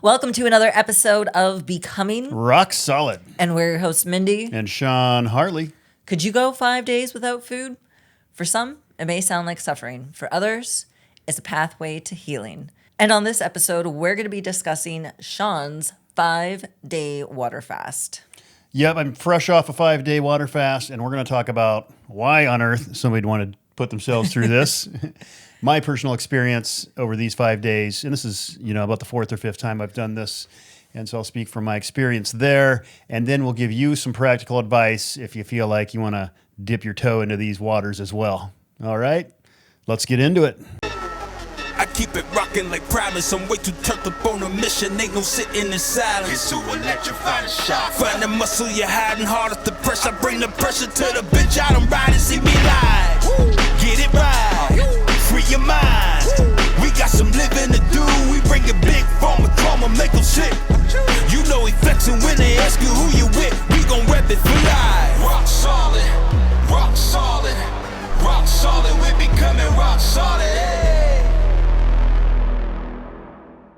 Welcome to another episode of Becoming Rock Solid. And we're your hosts, Mindy and Sean Harley. Could you go 5 days without food? For some, it may sound like suffering. For others, it's a pathway to healing. And on this episode, we're going to be discussing Sean's 5-day water fast. Yep, I'm fresh off a 5-day water fast, and we're going to talk about why on earth somebody'd want to put themselves through this. My personal experience over these 5 days, and this is, about the fourth or fifth time I've done this, and so I'll speak from my experience there, and then we'll give you some practical advice if you feel like you want to dip your toe into these waters as well. All right, let's get into it. I keep it rockin' like promise. I'm way too turned up on a mission. Ain't no sitting in silence. It's too electrifying to shop. Find the muscle you're hiding hard off the pressure. I bring the pressure to the bitch. I don't ride and see me live. Get it right. Free your mind. We got some living to do. We bring it big from a coma, make them sick. You know he flexing when they ask you who you with. We gon' rep it for life. Rock solid, rock solid, rock solid. We becoming rock solid.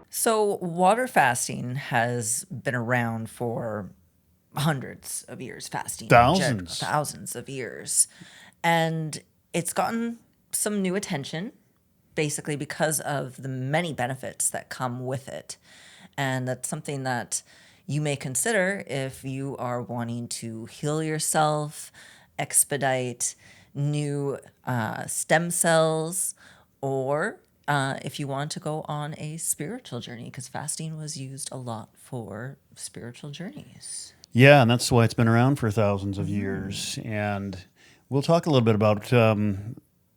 So water fasting has been around for hundreds of years, fasting. Thousands of years. And it's gotten some new attention, basically because of the many benefits that come with it. And that's something that you may consider if you are wanting to heal yourself, expedite new stem cells, or if you want to go on a spiritual journey, because fasting was used a lot for spiritual journeys. Yeah, and that's why it's been around for thousands of years. And we'll talk a little bit about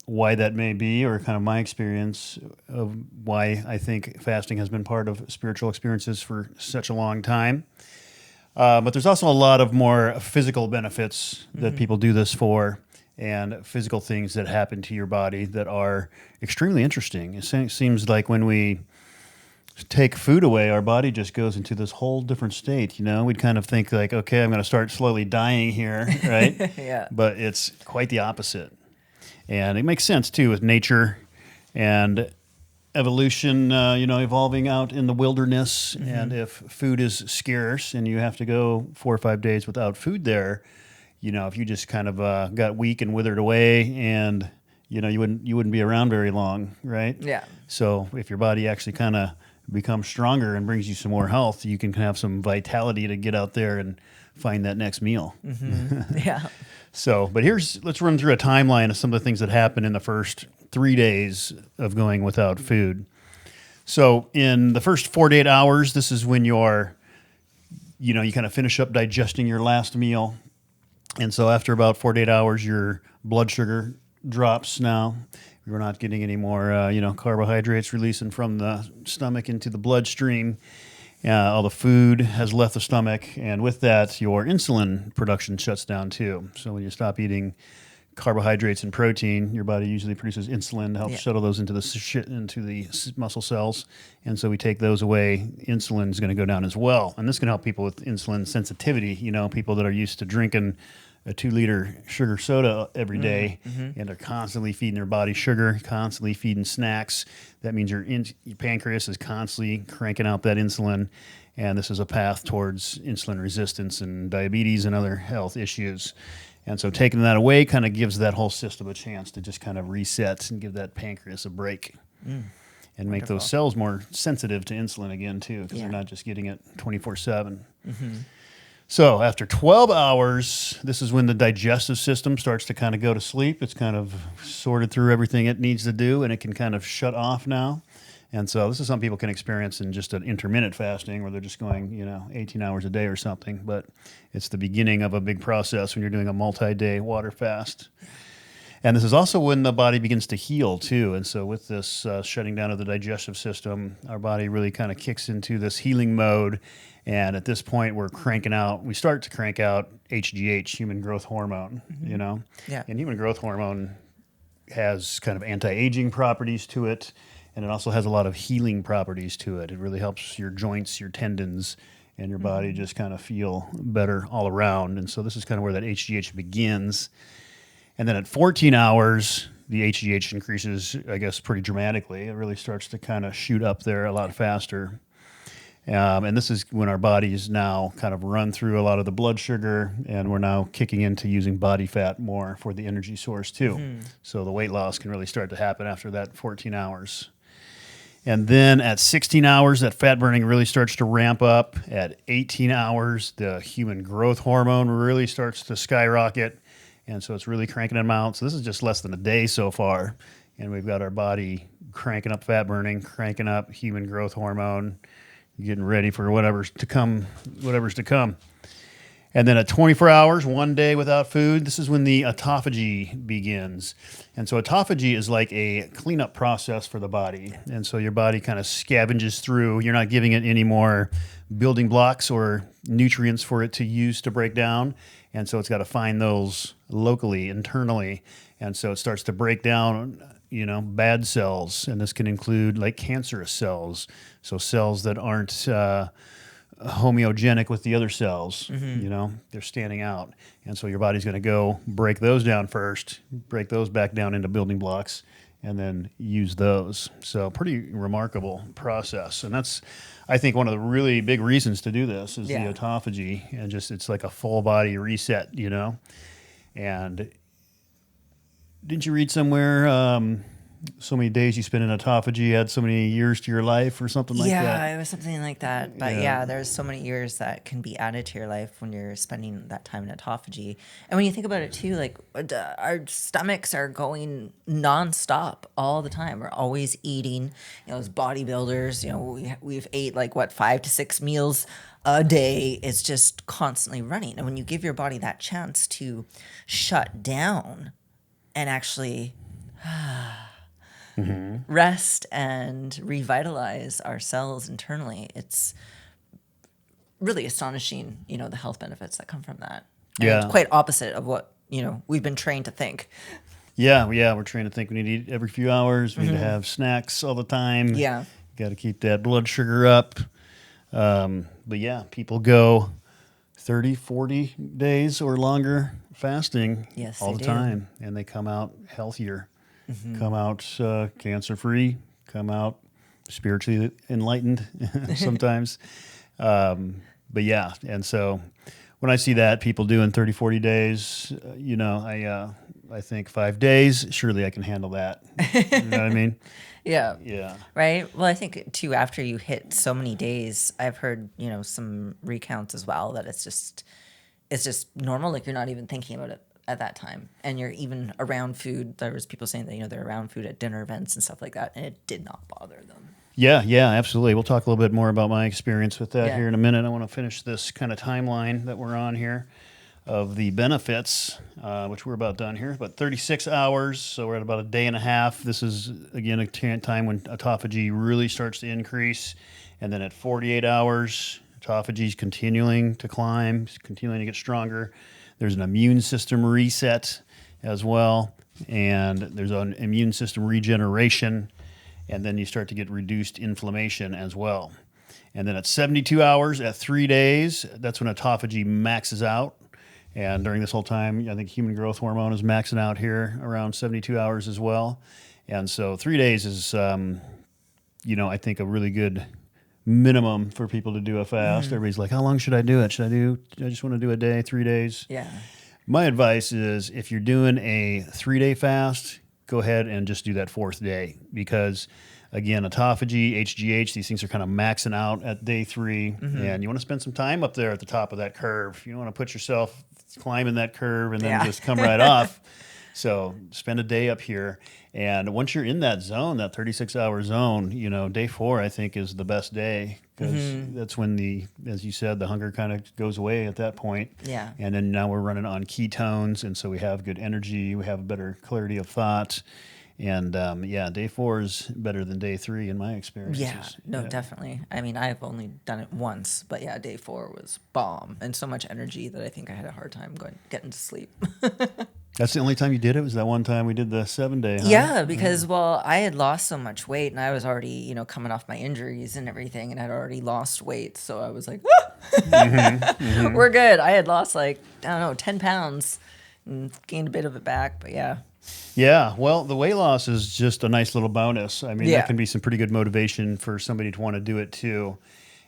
why that may be, or kind of my experience of why I think fasting has been part of spiritual experiences for such a long time. But there's also a lot of more physical benefits that people do this for, and physical things that happen to your body that are extremely interesting. It seems like when we take food away, our body just goes into this whole different state. We'd kind of think like, okay, I'm going to start slowly dying here, right? Yeah. But it's quite the opposite. And it makes sense, too, with nature and evolution, evolving out in the wilderness. Mm-hmm. And if food is scarce and you have to go 4 or 5 days without food there, if you just kind of got weak and withered away, and you wouldn't be around very long, right? Yeah. So if your body actually kind of becomes stronger and brings you some more health, you can have some vitality to get out there and find that next meal. Mm-hmm. Yeah. So, but let's run through a timeline of some of the things that happened in the first 3 days of going without food. So in the first 48 hours, this is when you kind of finish up digesting your last meal. And so after about 48 hours, your blood sugar drops now. We're not getting any more, carbohydrates releasing from the stomach into the bloodstream. All the food has left the stomach, and with that, your insulin production shuts down too. So when you stop eating carbohydrates and protein, your body usually produces insulin to help shuttle those into the muscle cells. And so we take those away. Insulin is going to go down as well. And this can help people with insulin sensitivity, people that are used to drinking a 2-liter sugar soda every day, and they're constantly feeding their body sugar, constantly feeding snacks. That means your pancreas is constantly cranking out that insulin, and this is a path towards insulin resistance and diabetes and other health issues. And so taking that away kind of gives that whole system a chance to just kind of reset and give that pancreas a break. And make those cells more sensitive to insulin again, too, because they're not just getting it 24/7. Mm-hmm. So after 12 hours, this is when the digestive system starts to kind of go to sleep. It's kind of sorted through everything it needs to do, and it can kind of shut off now. And so this is something people can experience in just an intermittent fasting where they're just going, 18 hours a day or something. But it's the beginning of a big process when you're doing a multi-day water fast. And this is also when the body begins to heal, too. And so with this shutting down of the digestive system, our body really kind of kicks into this healing mode. And at this point, we start to crank out HGH, human growth hormone, Yeah. And human growth hormone has kind of anti-aging properties to it. And it also has a lot of healing properties to it. It really helps your joints, your tendons, and your body just kind of feel better all around. And so this is kind of where that HGH begins. And then at 14 hours, the HGH increases, I guess, pretty dramatically. It really starts to kind of shoot up there a lot faster. And this is when our bodies now kind of run through a lot of the blood sugar, and we're now kicking into using body fat more for the energy source too. So the weight loss can really start to happen after that 14 hours. And then at 16 hours, that fat burning really starts to ramp up. At 18 hours, the human growth hormone really starts to skyrocket. And so it's really cranking them out. So this is just less than a day so far. And we've got our body cranking up fat burning, cranking up human growth hormone, getting ready for whatever's to come. And then at 24 hours, 1 day without food, this is when the autophagy begins. And so autophagy is like a cleanup process for the body. And so your body kind of scavenges through. You're not giving it any more building blocks or nutrients for it to use to break down. And so it's got to find those locally, internally. And so it starts to break down, bad cells. And this can include like cancerous cells. So cells that aren't homeogenic with the other cells, they're standing out. And so your body's going to go break those down first, break those back down into building blocks, and then use those. So pretty remarkable process. And that's, I think, one of the really big reasons to do this is the autophagy. And just, it's like a full body reset, And didn't you read somewhere, so many days you spend in autophagy add so many years to your life or something like that? Yeah, it was something like that. But there's so many years that can be added to your life when you're spending that time in autophagy. And when you think about it too, like our stomachs are going nonstop all the time. We're always eating, as bodybuilders, we've ate 5 to 6 meals a day. It's just constantly running. And when you give your body that chance to shut down and actually rest and revitalize our cells internally, it's really astonishing, the health benefits that come from that. And it's quite opposite of what, we've been trained to think. Yeah, we're trained to think we need to eat every few hours. We need to have snacks all the time. Yeah. Got to keep that blood sugar up. But people go 30, 40 days or longer fasting all the time, and they come out healthier. Come out cancer-free, come out spiritually enlightened sometimes. And so when I see that, people doing 30, 40 days, I think 5 days, surely I can handle that. You know what I mean? Yeah. Yeah. Right? Well, I think, too, after you hit so many days, I've heard, some recounts as well that it's just normal, like you're not even thinking about it at that time, and you're even around food. There was people saying that they're around food at dinner events and stuff like that, and it did not bother them. Yeah, absolutely. We'll talk a little bit more about my experience with that here in a minute. I want to finish this kind of timeline that we're on here of the benefits, which we're about done here. But 36 hours, so we're at about a day and a half. This is again a time when autophagy really starts to increase, and then at 48 hours, autophagy is continuing to climb, continuing to get stronger. There's an immune system reset as well, and there's an immune system regeneration, and then you start to get reduced inflammation as well. And then at 72 hours, at 3 days, that's when autophagy maxes out. And during this whole time, I think human growth hormone is maxing out here around 72 hours as well. And so 3 days is, I think a really good minimum for people to do a fast. Everybody's like, how long should I do it? I just want to do a day, 3 days? Yeah. My advice is if you're doing a 3-day fast, go ahead and just do that 4th day, because again, autophagy, HGH, these things are kind of maxing out at day 3, and you want to spend some time up there at the top of that curve. You don't want to put yourself climbing that curve and then just come right off. So spend a day up here. And once you're in that zone, that 36-hour zone, day 4, I think, is the best day, because that's when as you said, the hunger kind of goes away at that point. Yeah. And then now we're running on ketones, and so we have good energy. We have a better clarity of thought. And day 4 is better than day 3 in my experience. Yeah, definitely. I mean, I've only done it once, but day 4 was bomb, and so much energy that I think I had a hard time getting to sleep. That's the only time you did it? Was that one time we did the 7-day, huh? Yeah, because, I had lost so much weight, and I was already, coming off my injuries and everything, and I'd already lost weight, so I was like, we're good. I had lost 10 pounds and gained a bit of it back, but yeah. Yeah, well, the weight loss is just a nice little bonus. I mean, that can be some pretty good motivation for somebody to want to do it too.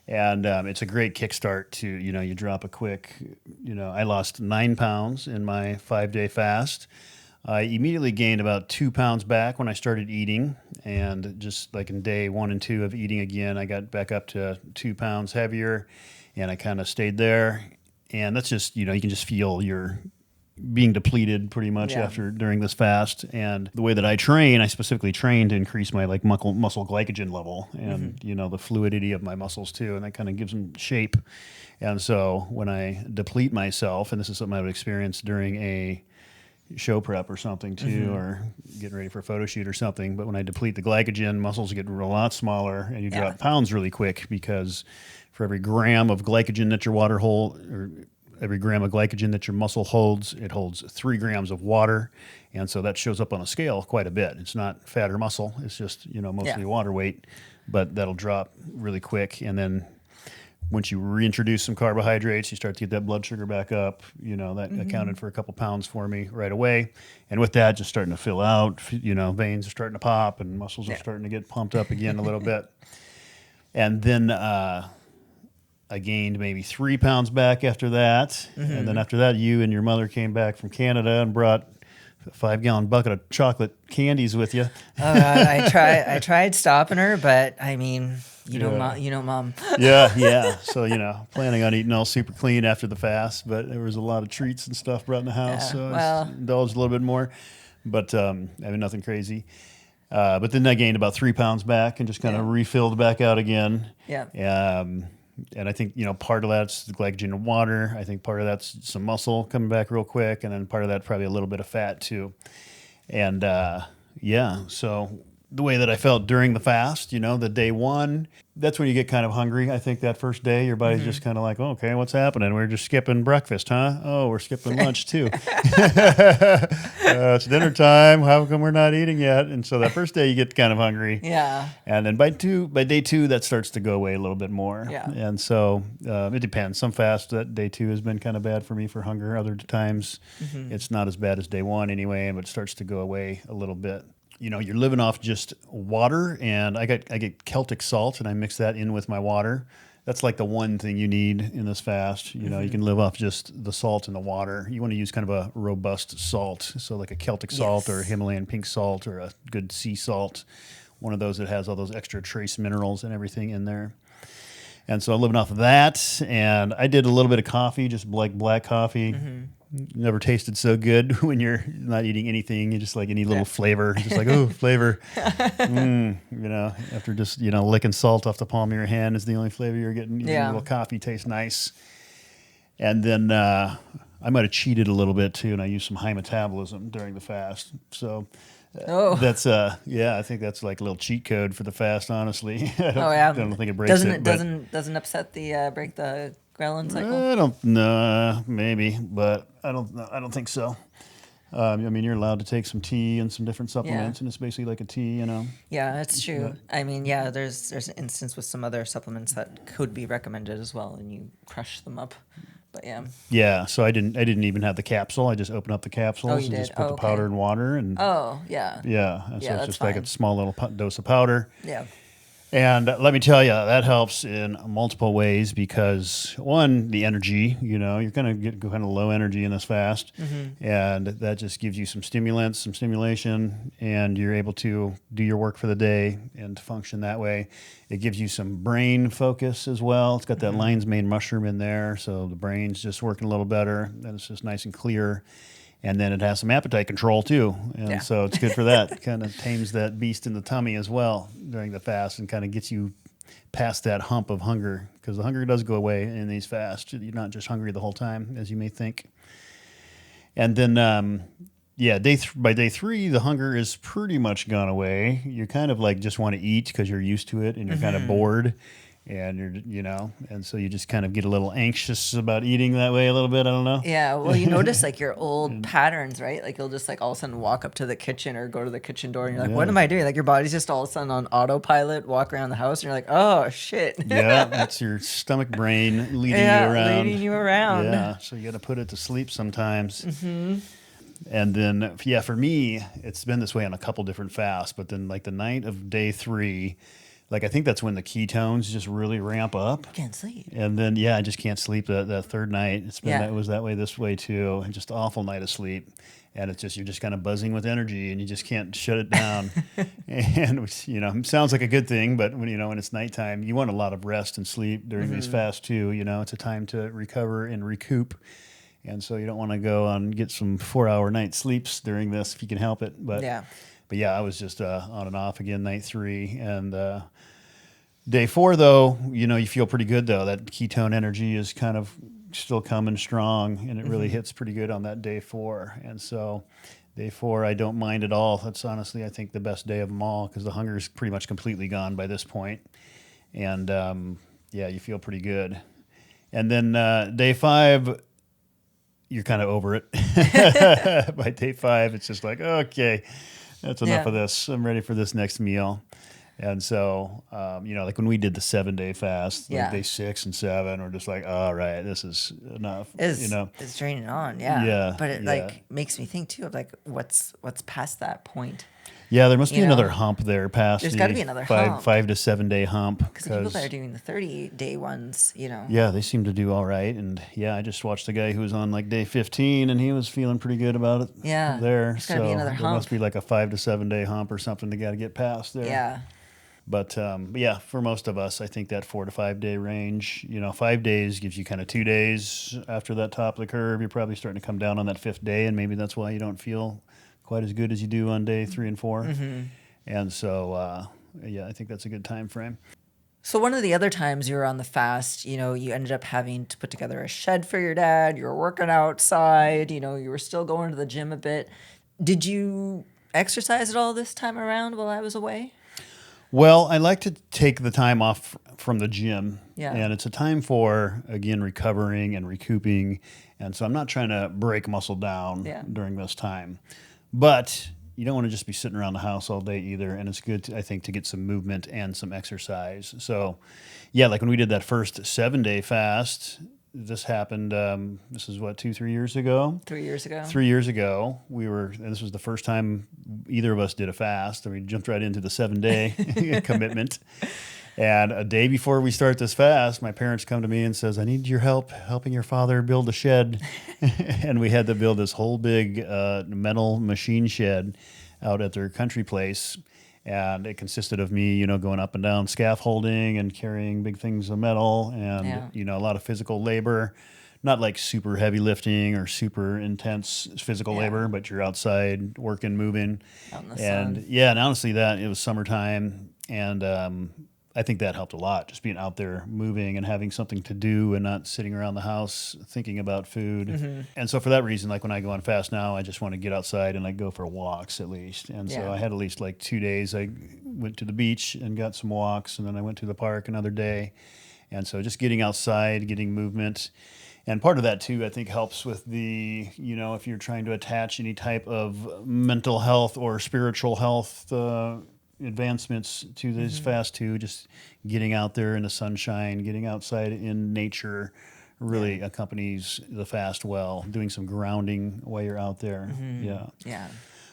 And it's a great kickstart to, you drop a quick, I lost 9 pounds in my 5-day fast. I immediately gained about 2 pounds back when I started eating. And just like in day 1 and 2 of eating again, I got back up to 2 pounds heavier, and I kind of stayed there. And that's just, you can just feel your being depleted pretty much during this fast. And the way that I train, I specifically train to increase my like muscle glycogen level and the fluidity of my muscles too, and that kind of gives them shape. And so when I deplete myself, and this is something I would experience during a show prep or something too, or getting ready for a photo shoot or something, but when I deplete the glycogen, muscles get a lot smaller and you drop pounds really quick, because for every gram of glycogen that your water hold, or every gram of glycogen that your muscle holds, it holds 3 grams of water. And so that shows up on a scale quite a bit. It's not fat or muscle. It's just, mostly water weight, but that'll drop really quick. And then once you reintroduce some carbohydrates, you start to get that blood sugar back up. That accounted for a couple pounds for me right away. And with that, just starting to fill out, veins are starting to pop and muscles are starting to get pumped up again a little bit. And then, I gained maybe 3 pounds back after that. And then after that, you and your mother came back from Canada and brought a 5-gallon bucket of chocolate candies with you. Oh God, I tried stopping her, but I mean, mom. Yeah. So, planning on eating all super clean after the fast, but there was a lot of treats and stuff brought in the house. So I indulged a little bit more, but I mean, nothing crazy. But then I gained about 3 pounds back and just kind of refilled back out again. Yeah. And I think, part of that's the glycogen and water. I think part of that's some muscle coming back real quick. And then part of that probably a little bit of fat too. And so the way that I felt during the fast, the day 1, that's when you get kind of hungry. I think that first day, your body's just kind of like, oh, okay, what's happening? We're just skipping breakfast, huh? Oh, we're skipping lunch too. It's dinner time. How come we're not eating yet? And so that first day you get kind of hungry. Yeah. And then by day 2, that starts to go away a little bit more. Yeah. And so it depends. Some fast, that day 2 has been kind of bad for me for hunger. Other times it's not as bad as day 1 anyway, but it starts to go away a little bit. You're living off just water, and I get Celtic salt, and I mix that in with my water. That's like the one thing you need in this fast. You can live off just the salt and the water. You want to use kind of a robust salt, so like a Celtic salt or a Himalayan pink salt or a good sea salt, one of those that has all those extra trace minerals and everything in there. And so I'm living off of that, and I did a little bit of coffee, just like black coffee. Never tasted so good when you're not eating anything. You just like any little flavor, just like, oh, flavor. After just, licking salt off the palm of your hand is the only flavor you're getting. Even a little coffee tastes nice. And then I might have cheated a little bit too, and I used some high metabolism during the fast. So that's, I think that's like a little cheat code for the fast, honestly. I don't think it breaks Doesn't upset the, break the ghrelin cycle? I don't know, maybe, but I don't think so. You're allowed to take some tea and some different supplements, and it's basically like a tea, Yeah, that's true. I mean, there's an instance with some other supplements that could be recommended as well, and you crush them up. But yeah. So I didn't even have the capsule. I just opened up the capsules and just put the powder in water, and yeah. And so it's just fine. like a small little dose of powder. Yeah. And let me tell you, that helps in multiple ways because, one, the energy, you're going to get kind of low energy in this fast. And that just gives you some stimulants, some stimulation, and you're able to do your work for the day and to function that way. It gives you some brain focus as well. It's got that lion's mane mushroom in there, so the brain's just working a little better, and it's just nice and clear. And then it has some appetite control too. And so it's good for that. Kind of tames that beast in the tummy as well during the fast and kind of gets you past that hump of hunger, because the hunger does go away in these fasts. You're not just hungry the whole time, as you may think. And then, by day 3, the hunger is pretty much gone away. You kind of like just want to eat because you're used to it and you're kind of bored. And and so you just kind of get a little anxious about eating that way a little bit. I don't know. Yeah. Well, you notice like your old patterns, right? Like you'll just like all of a sudden walk up to the kitchen or go to the kitchen door and you're like, what am I doing? Like your body's just all of a sudden on autopilot, walk around the house and you're like, oh shit. Yeah. That's your stomach brain leading you around. Yeah. So you got to put it to sleep sometimes. And then, for me, it's been this way on a couple different fasts, but then like the night of day 3, like I think that's when the ketones just really ramp up. Can't sleep. And then I just can't sleep that third night. It was that way this way too, and just awful night of sleep. And it's just you're just kind of buzzing with energy, and you just can't shut it down. And which, it sounds like a good thing, but when it's nighttime, you want a lot of rest and sleep during these fasts too. It's a time to recover and recoup, and so you don't want to go and get some 4-hour night sleeps during this if you can help it. But I was just on and off again night 3, and day 4 though, you feel pretty good though. That ketone energy is kind of still coming strong, and it really hits pretty good on that day 4. And so day 4, I don't mind at all. That's honestly, I think, the best day of them all, because the hunger is pretty much completely gone by this point. And you feel pretty good. And then day 5, you're kind of over it. By day 5, it's just like, okay, that's enough of this. I'm ready for this next meal. And so, like when we did the 7-day fast, like day 6 and 7, we're just like, all right, this is enough. It's draining on, But it makes me think too of like what's past that point. Yeah, there must be another hump there past. There's got to be another hump. 5 to 7 day hump. Because the people that are doing the 30-day ones, Yeah, they seem to do all right. And I just watched a guy who was on like day 15, and he was feeling pretty good about it. Yeah, there. There's got to be another hump. There must be like a 5 to 7 day hump or something they got to get past there. Yeah. But for most of us, I think that 4 to 5 day range, 5 days gives you kind of 2 days after that top of the curve. You're probably starting to come down on that 5th day, and maybe that's why you don't feel quite as good as you do on day 3 and 4. And so, I think that's a good time frame. So one of the other times you were on the fast, you ended up having to put together a shed for your dad. You were working outside, you were still going to the gym a bit. Did you exercise at all this time around while I was away? Well, I like to take the time off from the gym. Yeah. And it's a time for, again, recovering and recouping. And so I'm not trying to break muscle down during this time. But you don't want to just be sitting around the house all day either. And it's good, I think, to get some movement and some exercise. So, like when we did that first 7-day fast, this happened, this is what, 2-3 years ago? 3 years ago. 3 years ago, and this was the first time either of us did a fast. We jumped right into the 7-day commitment. And a day before we start this fast, my parents come to me and says, I need your help helping your father build a shed. And we had to build this whole big metal machine shed out at their country place. And it consisted of me, going up and down scaffolding and carrying big things of metal and, a lot of physical labor. Not like super heavy lifting or super intense physical labor, but you're outside working, moving. Out in the sun. And honestly, it was summertime. And I think that helped a lot, just being out there moving and having something to do and not sitting around the house thinking about food. And so for that reason, like when I go on fast now, I just want to get outside and like go for walks at least. And so I had at least like 2 days. I went to the beach and got some walks, and then I went to the park another day. And so just getting outside, getting movement. And part of that too, I think, helps with the, if you're trying to attach any type of mental health or spiritual health advancements to this fast too, just getting out there in the sunshine, getting outside in nature really accompanies the fast well. Doing some grounding while you're out there. Yeah.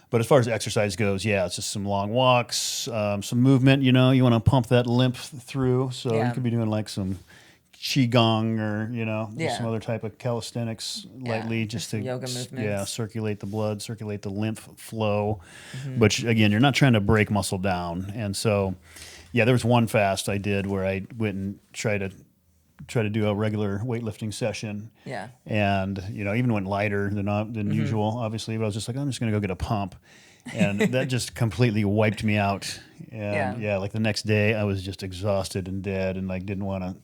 But as far as exercise goes, it's just some long walks, some movement. You want to pump that lymph through. So you could be doing like some qigong or just some other type of calisthenics lightly, just to yoga movements. Circulate the blood, circulate the lymph flow. But again, you're not trying to break muscle down. And so there was one fast I did where I went and tried to do a regular weightlifting session. And even went lighter than usual, obviously, but I was just like, I'm just going to go get a pump. And that just completely wiped me out. And like the next day I was just exhausted and dead and like didn't want to,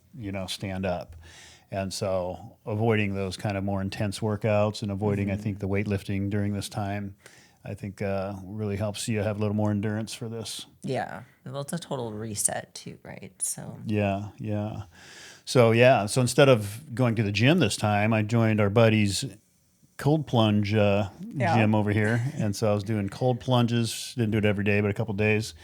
stand up. And so avoiding those kind of more intense workouts and avoiding, I think, the weightlifting during this time, I think really helps you have a little more endurance for this. Yeah. Well, it's a total reset too, right? So So so instead of going to the gym this time, I joined our buddy's cold plunge gym over here. And so I was doing cold plunges, didn't do it every day, but a couple days.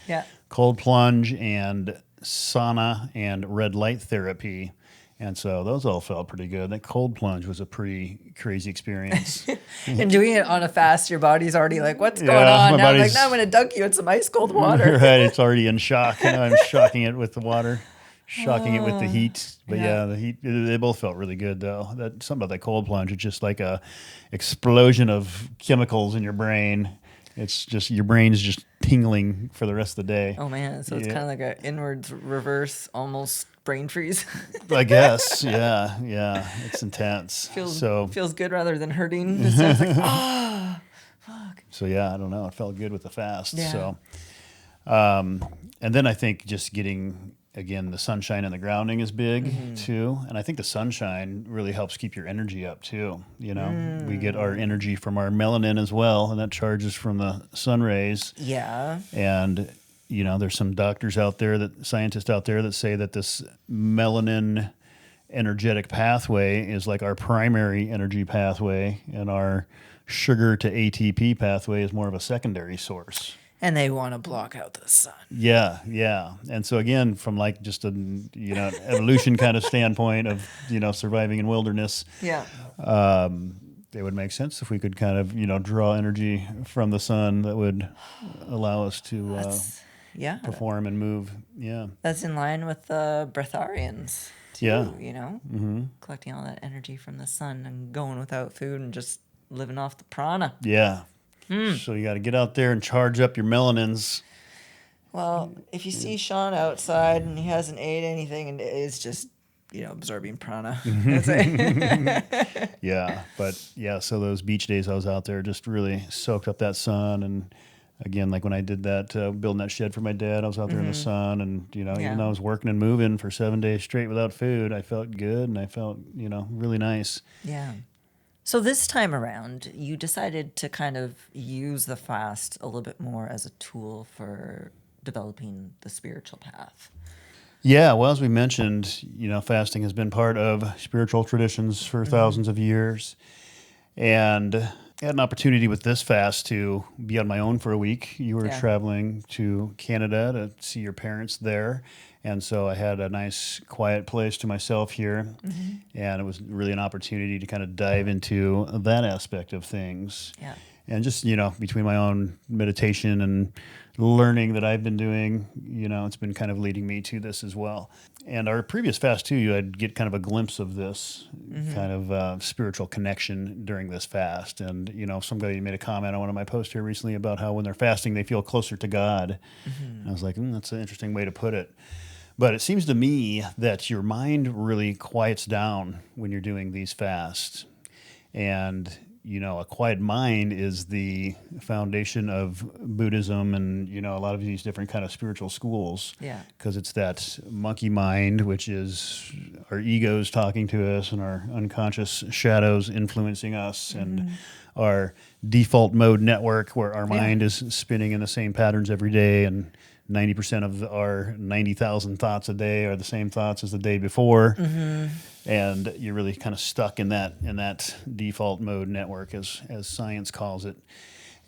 Cold plunge and sauna and red light therapy. And so those all felt pretty good. That cold plunge was a pretty crazy experience. And doing it on a fast, your body's already like, what's going on? Now I'm like, now I'm going to dunk you in some ice cold water. Right, it's already in shock. I'm shocking it with the water, shocking it with the heat. But the heat, they both felt really good though. Something about that cold plunge, it's just like a explosion of chemicals in your brain. It's just, your brain's just tingling for the rest of the day. Oh man, so it's kind of like an inwards reverse, almost brain freeze. I guess, yeah, it's intense. Feels good rather than hurting. It's like, fuck. So yeah, I don't know. It felt good with the fast. Yeah. So, and then I think just getting, again, the sunshine and the grounding is big too. And I think the sunshine really helps keep your energy up too. You know, we get our energy from our melanin as well, and that charges from the sun rays. Yeah. And, you know, there's some scientists out there that say that this melanin energetic pathway is like our primary energy pathway, and our sugar to ATP pathway is more of a secondary source. And they want to block out the sun. Yeah. And so again, from like just a, evolution kind of standpoint of, surviving in wilderness, it would make sense if we could kind of, draw energy from the sun that would allow us to perform and move. Yeah. That's in line with the breatharians too, collecting all that energy from the sun and going without food and just living off the prana. Yeah. So you got to get out there and charge up your melanins. Well, if you see Sean outside and he hasn't ate anything and it's just, absorbing prana. That's it. Yeah. But yeah, so those beach days I was out there just really soaked up that sun. And again, like when I did that, building that shed for my dad, I was out there in the sun, and, even though I was working and moving for 7 days straight without food, I felt good and I felt, really nice. Yeah. So this time around, you decided to kind of use the fast a little bit more as a tool for developing the spiritual path. Yeah, well, as we mentioned, fasting has been part of spiritual traditions for thousands of years. And I had an opportunity with this fast to be on my own for a week. You were traveling to Canada to see your parents there. And so I had a nice quiet place to myself here. And it was really an opportunity to kind of dive into that aspect of things. Yeah. And just, between my own meditation and learning that I've been doing, it's been kind of leading me to this as well. And our previous fast too, I'd get kind of a glimpse of this kind of spiritual connection during this fast. And, somebody made a comment on one of my posts here recently about how when they're fasting, they feel closer to God. And I was like, that's an interesting way to put it. But it seems to me that your mind really quiets down when you're doing these fasts. And, a quiet mind is the foundation of Buddhism and, a lot of these different kind of spiritual schools. Yeah. Because it's that monkey mind, which is our egos talking to us and our unconscious shadows influencing us, and our default mode network where our mind is spinning in the same patterns every day, and 90% of our 90,000 thoughts a day are the same thoughts as the day before. And you're really kind of stuck in that default mode network, as science calls it.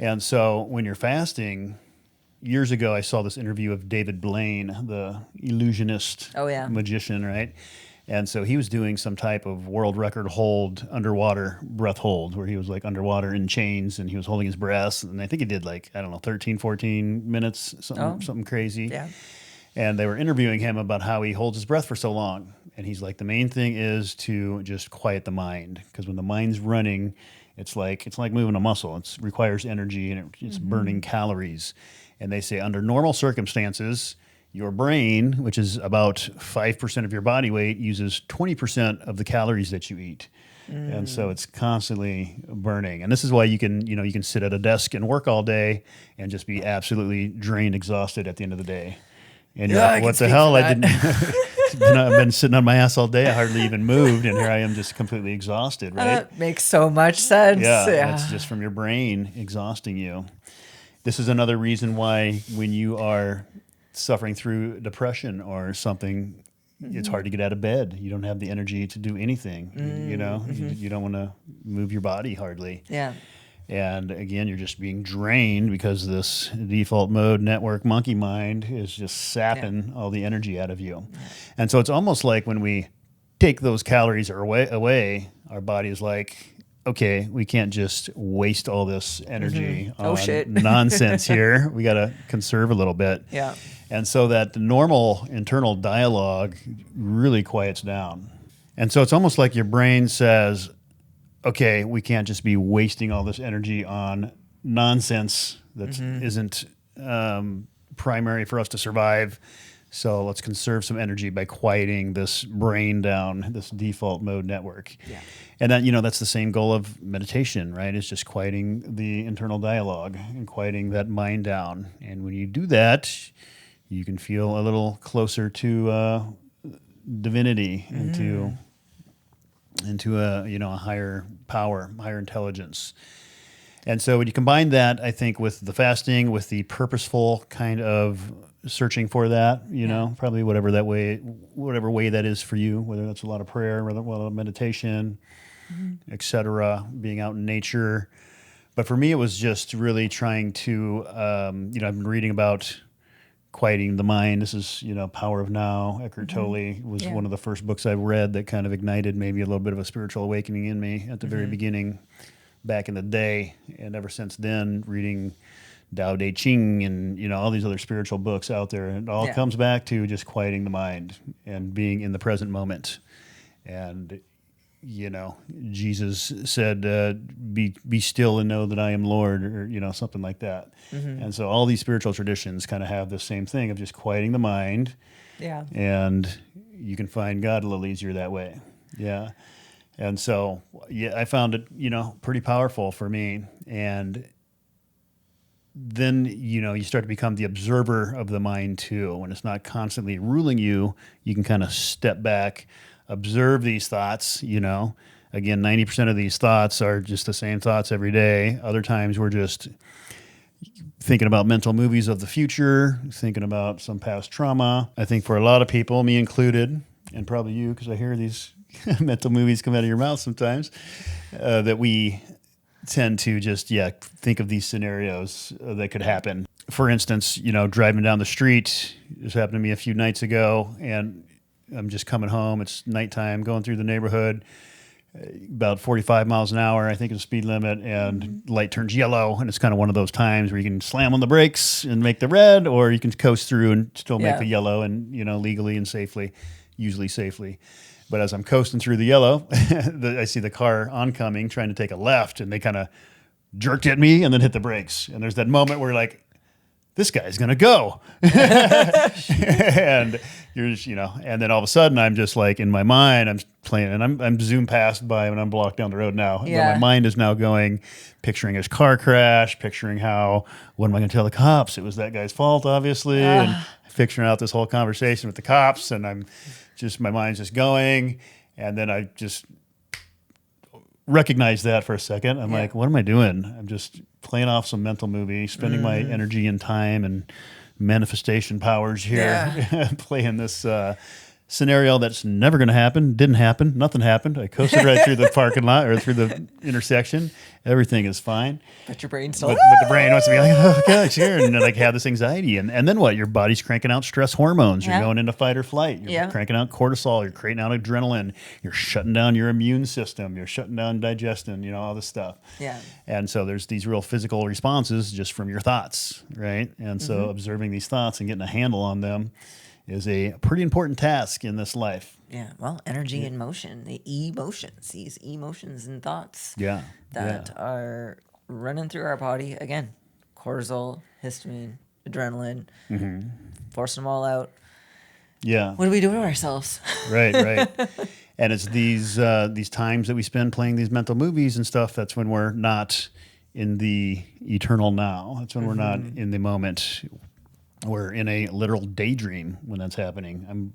And so when you're fasting, years ago I saw this interview of David Blaine, the illusionist magician, right? And so he was doing some type of world record underwater breath hold, where he was like underwater in chains and he was holding his breath. And I think he did 13, 14 minutes, something crazy. Yeah. And they were interviewing him about how he holds his breath for so long. And he's like, the main thing is to just quiet the mind. Because when the mind's running, it's like moving a muscle. It requires energy, and it's burning calories. And they say under normal circumstances, your brain, which is about 5% of your body weight, uses 20% of the calories that you eat. And so it's constantly burning. And this is why you can sit at a desk and work all day and just be absolutely drained, exhausted at the end of the day. And you're like, what the hell? I've been sitting on my ass all day. I hardly even moved. And here I am just completely exhausted, right? That makes so much sense. Yeah, that's just from your brain exhausting you. This is another reason why when you are suffering through depression or something, it's hard to get out of bed. You don't have the energy to do anything. You don't want to move your body hardly. Yeah. And again, you're just being drained because this default mode network monkey mind is just sapping all the energy out of you. Yeah. And so it's almost like when we take those calories away, our body is like, okay, we can't just waste all this energy on nonsense here. We got to conserve a little bit. Yeah. And so that the normal internal dialogue really quiets down. And so it's almost like your brain says, okay, we can't just be wasting all this energy on nonsense that isn't primary for us to survive. So let's conserve some energy by quieting this brain down, this default mode network. Yeah. And then, that's the same goal of meditation, right? It's just quieting the internal dialogue and quieting that mind down. And when you do that, you can feel a little closer to divinity, into a higher power, higher intelligence. And so when you combine that, I think, with the fasting, with the purposeful kind of searching for that, probably whatever way that is for you, whether that's a lot of prayer, whether a lot of meditation, etc., being out in nature. But for me, it was just really trying to, I've been reading about quieting the mind. This is, Power of Now. Eckhart Tolle was one of the first books I read that kind of ignited maybe a little bit of a spiritual awakening in me at the very beginning, back in the day. And ever since then, reading Tao Te Ching and, all these other spiritual books out there, it all comes back to just quieting the mind and being in the present moment. And, Jesus said, be still and know that I am Lord, or, something like that. And so all these spiritual traditions kind of have the same thing of just quieting the mind. Yeah. And you can find God a little easier that way. Yeah. And so, I found it, pretty powerful for me. And then, you start to become the observer of the mind too. When it's not constantly ruling you, you can kind of step back, observe these thoughts, Again, 90% of these thoughts are just the same thoughts every day. Other times we're just thinking about mental movies of the future, thinking about some past trauma. I think for a lot of people, me included, and probably you, because I hear these mental movies come out of your mouth sometimes, that we tend to just, think of these scenarios that could happen. For instance, driving down the street, this happened to me a few nights ago, and I'm just coming home. It's nighttime, going through the neighborhood, about 45 miles an hour, I think is the speed limit, and light turns yellow, and it's kind of one of those times where you can slam on the brakes and make the red, or you can coast through and still make the yellow, and legally and safely, usually safely. But as I'm coasting through the yellow, I see the car oncoming trying to take a left, and they kind of jerked at me and then hit the brakes. And there's that moment where like, this guy's going to go. And you're just, and then all of a sudden I'm just like in my mind, I'm playing and I'm zoomed past by and I'm blocked down the road now. Yeah. But my mind is now going, picturing his car crash, picturing how, what am I going to tell the cops? It was that guy's fault, obviously. And picturing out this whole conversation with the cops. And my mind's just going. And then I just recognize that for a second. I'm like, what am I doing? I'm just playing off some mental movie, spending my energy and time and manifestation powers here, playing this scenario that's never going to happen. Didn't happen. Nothing happened. I coasted right through the parking lot or through the intersection. Everything is fine. But your brain still... But the brain wants to be like, oh, gosh, here. And like have this anxiety. And then what? Your body's cranking out stress hormones. You're going into fight or flight. You're cranking out cortisol. You're creating out adrenaline. You're shutting down your immune system. You're shutting down digestion, all this stuff. Yeah. And so there's these real physical responses just from your thoughts, right? And so observing these thoughts and getting a handle on them is a pretty important task in this life. Yeah, well, energy and motion, the emotions, these emotions and thoughts that are running through our body. Again, cortisol, histamine, adrenaline, forcing them all out. Yeah. What do we do to ourselves? Right. And it's these times that we spend playing these mental movies and stuff, that's when we're not in the eternal now. That's when we're not in the moment. We're in a literal daydream when that's happening. I'm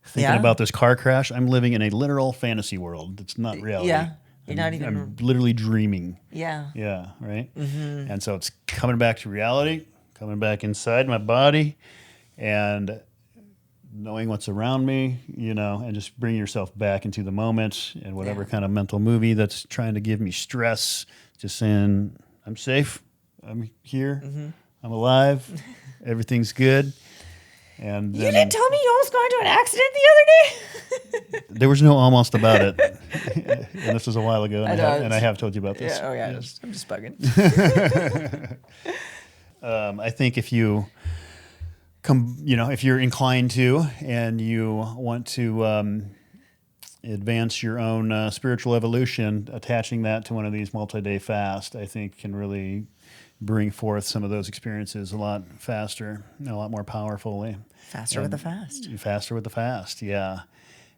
thinking about this car crash. I'm living in a literal fantasy world. It's not reality. Yeah. I'm literally dreaming. Yeah. Yeah, right? And so it's coming back to reality, coming back inside my body, and knowing what's around me, and just bring yourself back into the moment and whatever kind of mental movie that's trying to give me stress, just saying, I'm safe, I'm here, I'm alive, everything's good. And You then, didn't tell me you almost got into an accident the other day? there was no almost about it. And this was a while ago, and I have told you about this. Yeah, I'm just bugging. I think if you if you're inclined to and you want to advance your own spiritual evolution, attaching that to one of these multi-day fasts, I think can really bring forth some of those experiences a lot faster, a lot more powerfully. Faster with the fast. Faster with the fast, yeah.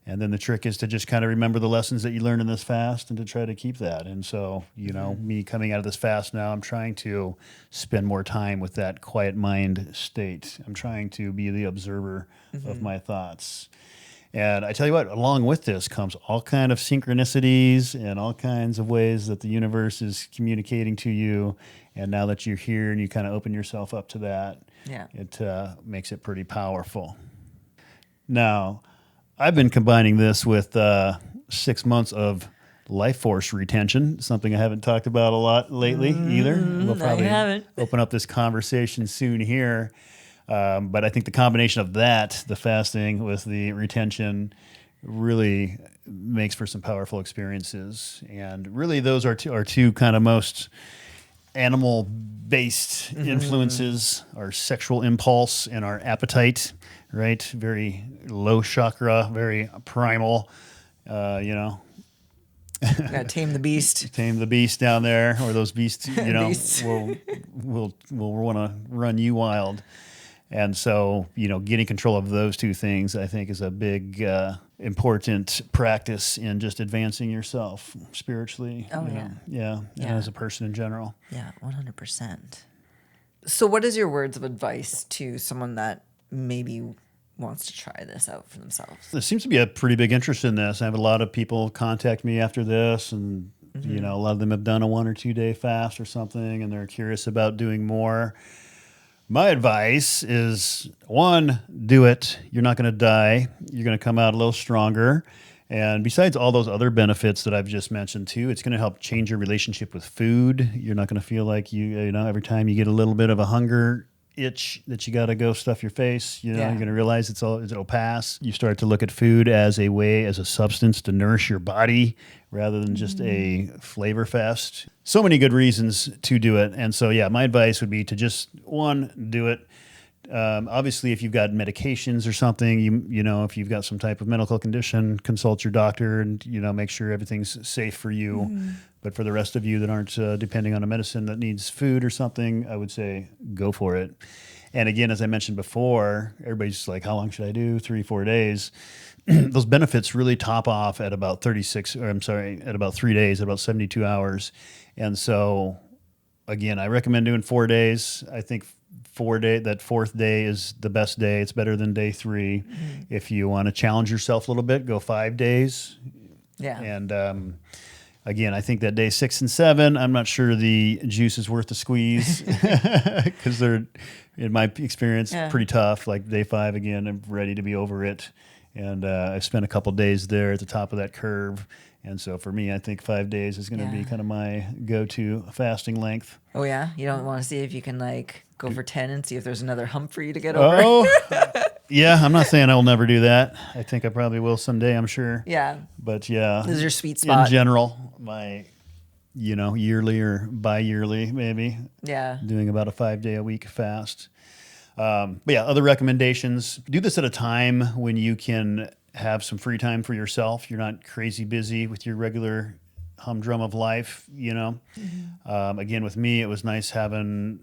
And then the trick is to just kind of remember the lessons that you learned in this fast and to try to keep that. And so, me coming out of this fast now, I'm trying to spend more time with that quiet mind state. I'm trying to be the observer of my thoughts. And I tell you what, along with this comes all kind of synchronicities and all kinds of ways that the universe is communicating to you. And now that you're here and you kind of open yourself up to that, it makes it pretty powerful. Now, I've been combining this with 6 months of life force retention, something I haven't talked about a lot lately either. We'll probably open up this conversation soon here. But I think the combination of that, the fasting with the retention, really makes for some powerful experiences. And really those are two kind of most animal-based influences, our sexual impulse and our appetite, right? Very low chakra, very primal, Gotta tame the beast. Tame the beast down there, or those beasts, Beasts. will want to run you wild. And so, getting control of those two things, I think, is a big, important practice in just advancing yourself spiritually. And as a person in general. Yeah, 100%. So what is your words of advice to someone that maybe wants to try this out for themselves? There seems to be a pretty big interest in this. I have a lot of people contact me after this, and, a lot of them have done a 1 or 2 day fast or something, and they're curious about doing more. My advice is, 1, do it. You're not going to die. You're going to come out a little stronger. And besides all those other benefits that I've just mentioned too, it's going to help change your relationship with food. You're not going to feel like every time you get a little bit of a hunger itch that you got to go stuff your face. You're going to realize it'll pass. You start to look at food as a substance to nourish your body rather than just a flavor fest. So many good reasons to do it. And so, my advice would be to just, 1, do it. Obviously, if you've got medications or something, if you've got some type of medical condition, consult your doctor and, make sure everything's safe for you. But for the rest of you that aren't depending on a medicine that needs food or something, I would say go for it. And again, as I mentioned before, everybody's just like, how long should I do? 3-4 days. Those benefits really top off at about 3 days, at about 72 hours. And so, again, I recommend doing 4 days. I think that 4th day is the best day. It's better than day 3. If you want to challenge yourself a little bit, go 5 days. Yeah. And again, I think that day 6 and 7, I'm not sure the juice is worth the squeeze because they're, in my experience, pretty tough. Like day 5, again, I'm ready to be over it. And I spent a couple days there at the top of that curve. And so for me, I think 5 days is going to be kind of my go-to fasting length. Oh, yeah? You don't want to see if you can go for 10 and see if there's another hump for you to get over? Oh, yeah. I'm not saying I will never do that. I think I probably will someday, I'm sure. Yeah. But yeah. This is your sweet spot. In general, my, yearly or bi-yearly maybe. Yeah. Doing about a 5-day-a-week fast. But yeah, other recommendations. Do this at a time when you can have some free time for yourself. You're not crazy busy with your regular humdrum of life, Again, with me, it was nice having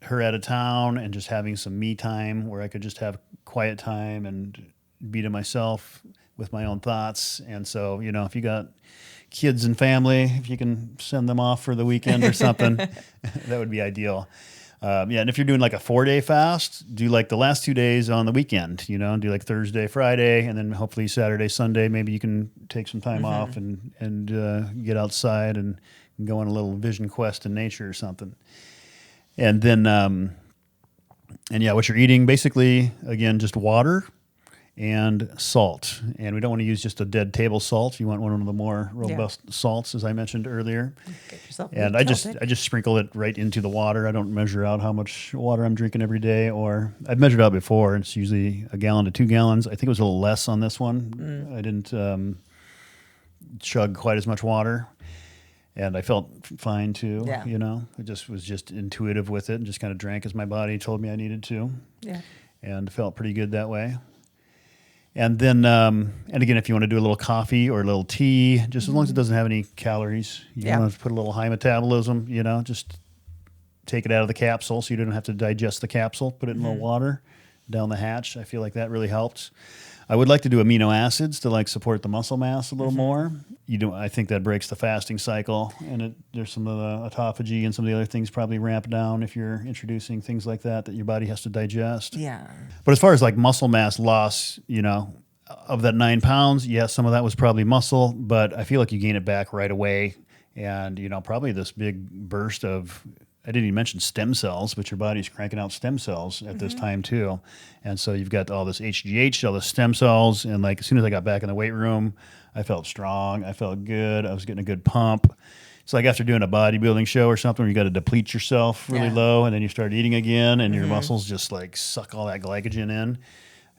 her out of town and just having some me time where I could just have quiet time and be to myself with my own thoughts. And so, if you got kids and family, if you can send them off for the weekend or something, that would be ideal. And if you're doing like a 4-day fast, do like the last 2 days on the weekend, do like Thursday, Friday, and then hopefully Saturday, Sunday, maybe you can take some time off and get outside and go on a little vision quest in nature or something. And then, what you're eating, basically, again, just water and salt. And we don't want to use just a dead table salt. You want one of the more robust salts, as I mentioned earlier. Get yourself And I just sprinkle it right into the water. I don't measure out how much water I'm drinking every day, or I've measured out before. It's usually 1 gallon to 2 gallons. I think it was a little less on this one. I didn't chug quite as much water. And I felt fine too, you know. I was just intuitive with it and just kind of drank as my body told me I needed to. Yeah. And felt pretty good that way. And then, and again, if you want to do a little coffee or a little tea, just as long as it doesn't have any calories, you don't have to put a little high metabolism, you know, just take it out of the capsule so you don't have to digest the capsule, put it in a little water down the hatch. I feel like that really helps. I would like to do amino acids to like support the muscle mass a little more. I think that breaks the fasting cycle, and there's some of the autophagy and some of the other things probably ramp down if you're introducing things like that your body has to digest. Yeah. But as far as like muscle mass loss, you know, of that 9 pounds, yes, some of that was probably muscle, but I feel like you gain it back right away. And, you know, probably this big burst of, I didn't even mention stem cells, but your body's cranking out stem cells at this time too. And so you've got all this HGH, all the stem cells. And like, as soon as I got back in the weight room, I felt strong. I felt good. I was getting a good pump. It's like after doing a bodybuilding show or something where you got to deplete yourself really low, and then you start eating again, and your muscles just like suck all that glycogen in.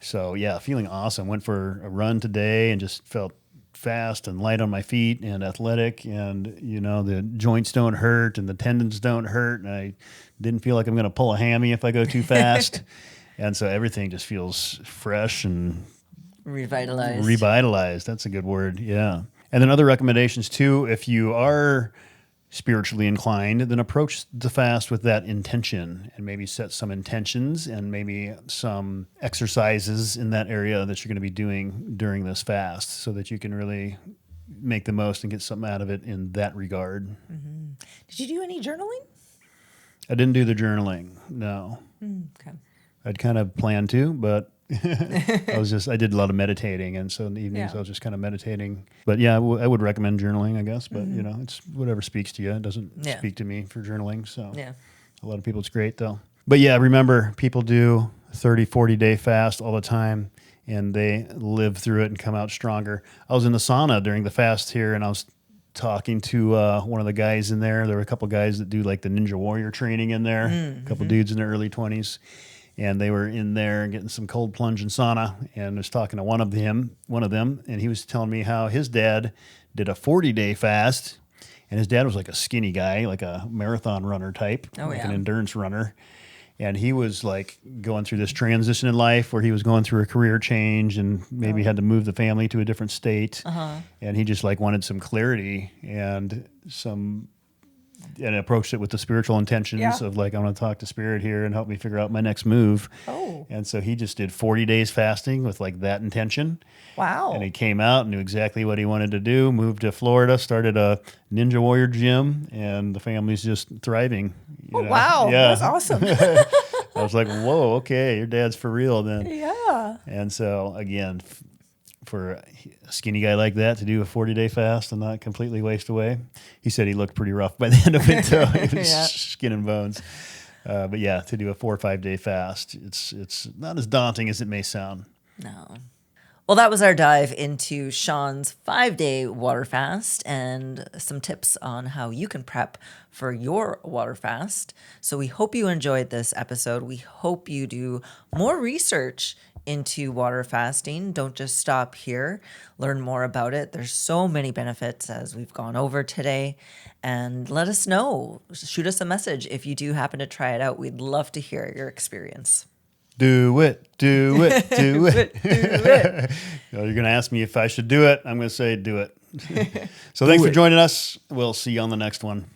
So yeah, feeling awesome. Went for a run today and just felt fast and light on my feet and athletic, and you know, the joints don't hurt and the tendons don't hurt, and I didn't feel like I'm going to pull a hammy if I go too fast. And so everything just feels fresh and revitalized. That's a good word. Yeah. And then other recommendations too, if you are spiritually inclined, then approach the fast with that intention, and maybe set some intentions and maybe some exercises in that area that you're going to be doing during this fast, so that you can really make the most and get something out of it in that regard. Did you do any journaling? I didn't do the journaling, no. Okay. I'd kind of planned to, but I did a lot of meditating, and so in the evenings I was just kind of meditating. But yeah, I would recommend journaling, I guess. But you know, it's whatever speaks to you. It doesn't speak to me for journaling. So a lot of people, it's great though. But yeah, remember, people do 30, 40-day fast all the time, and they live through it and come out stronger. I was in the sauna during the fast here, and I was talking to one of the guys in there. There were a couple guys that do like the Ninja Warrior training in there, a couple dudes in their early 20s. And they were in there getting some cold plunge and sauna, and I was talking to one of them, and he was telling me how his dad did a 40-day fast, and his dad was like a skinny guy, like a marathon runner type, an endurance runner. And he was like going through this transition in life where he was going through a career change and maybe had to move the family to a different state. And he just like wanted some clarity and approached it with the spiritual intentions of like, I want to talk to spirit here and help me figure out my next move. And so he just did 40 days fasting with like that intention. Wow. And he came out and knew exactly what he wanted to do, moved to Florida, started a Ninja Warrior gym, and the family's just thriving. You know? Wow. Yeah. That's awesome. I was like, whoa, okay, your dad's for real then. Yeah. And so again, for a skinny guy like that to do a 40-day fast and not completely waste away. He said he looked pretty rough by the end of it, too. He was skin and bones. But yeah, to do a 4 or 5 day fast, it's not as daunting as it may sound. No. Well, that was our dive into Sean's 5-day water fast and some tips on how you can prep for your water fast. So we hope you enjoyed this episode. We hope you do more research into water fasting. Don't just stop here. Learn more about it. There's so many benefits as we've gone over today. And let us know. Shoot us a message if you do happen to try it out. We'd love to hear your experience. Do it, do it, do it. Do it. You're going to ask me if I should do it. I'm going to say do it. So thanks for joining us. We'll see you on the next one.